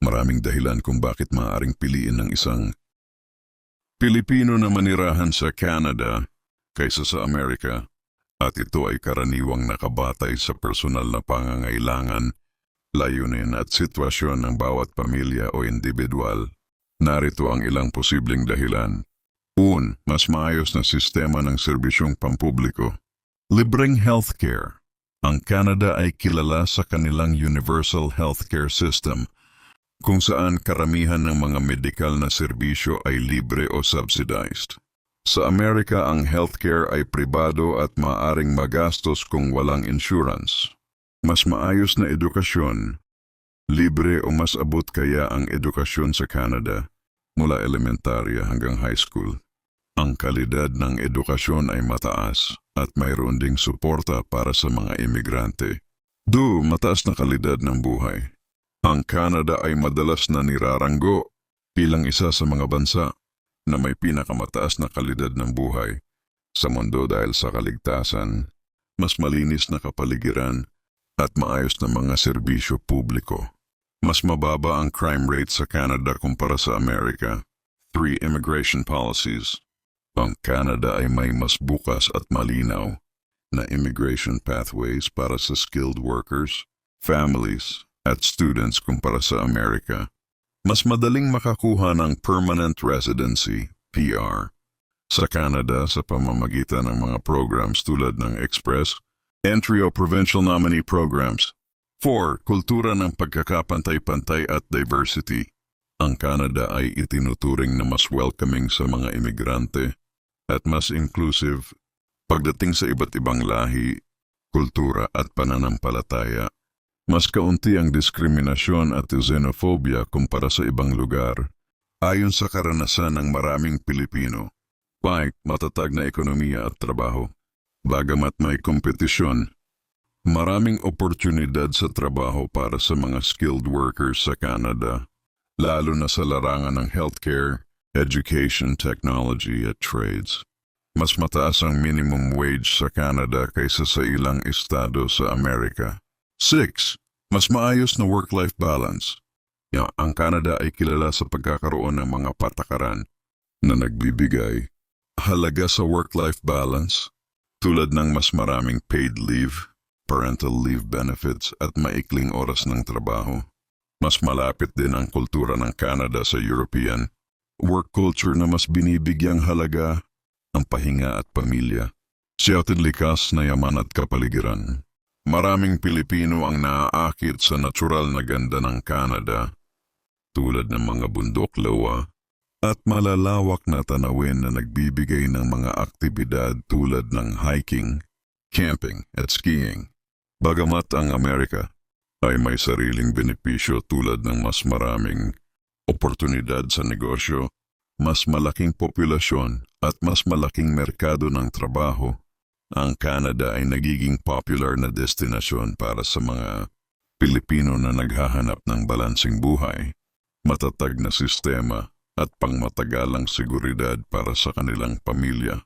Maraming dahilan kung bakit maaaring piliin ng isang Pilipino na manirahan sa Canada kaysa sa Amerika, at ito ay karaniwang nakabatay sa personal na pangangailangan, layunin at sitwasyon ng bawat pamilya o individual. Narito ang ilang posibleng dahilan. Mas maayos na sistema ng serbisyong pampubliko. Libreng healthcare. Ang Canada ay kilala sa kanilang universal healthcare system, kung saan karamihan ng mga medikal na serbisyo ay libre o subsidized. Sa Amerika, ang healthcare ay pribado at maaaring magastos kung walang insurance. Mas maayos na edukasyon. Libre o mas abot kaya ang edukasyon sa Canada, mula elementarya hanggang high school. Ang kalidad ng edukasyon ay mataas at mayroon ding suporta para sa mga imigrante. Mataas na kalidad ng buhay. Ang Canada ay madalas na niraranggo bilang isa sa mga bansa na may pinakamataas na kalidad ng buhay sa mundo dahil sa kaligtasan, mas malinis na kapaligiran at maayos na mga serbisyo publiko. Mas mababa ang crime rate sa Canada kumpara sa Amerika. 3. Immigration policies. Ang Canada ay may mas bukas at malinaw na immigration pathways para sa skilled workers, families, at students kumpara sa Amerika. Mas madaling makakuha ng permanent residency, PR, sa Canada sa pamamagitan ng mga programs tulad ng Express, Entry o Provincial Nominee Programs. 4. Kultura ng pagkakapantay-pantay at diversity. Ang Canada ay itinuturing na mas welcoming sa mga imigrante at mas inclusive pagdating sa iba't ibang lahi, kultura at pananampalataya. Mas kaunti ang diskriminasyon at xenophobia kumpara sa ibang lugar, ayon sa karanasan ng maraming Pilipino. 5. Matatag na ekonomiya at trabaho. Bagamat may kompetisyon, maraming oportunidad sa trabaho para sa mga skilled workers sa Canada, lalo na sa larangan ng healthcare, education, technology at trades. Mas mataas ang minimum wage sa Canada kaysa sa ilang estado sa Amerika. 6. Mas maayos na work-life balance. Ang Canada ay kilala sa pagkakaroon ng mga patakaran na nagbibigay halaga sa work-life balance, tulad ng mas maraming paid leave, parental leave benefits at maikling oras ng trabaho. Mas malapit din ang kultura ng Canada sa European work culture na mas binibigyang halaga ang pahinga at pamilya. Siya'tin likas na yaman at kapaligiran. Maraming Pilipino ang naaakit sa natural na ganda ng Canada, tulad ng mga bundok lawa at malalawak na tanawin na nagbibigay ng mga aktibidad tulad ng hiking, camping at skiing. Bagamat ang Amerika ay may sariling benepisyo tulad ng mas maraming oportunidad sa negosyo, mas malaking populasyon at mas malaking merkado ng trabaho, ang Canada ay nagiging popular na destinasyon para sa mga Pilipino na naghahanap ng balansing buhay, matatag na sistema at pangmatagalang seguridad para sa kanilang pamilya.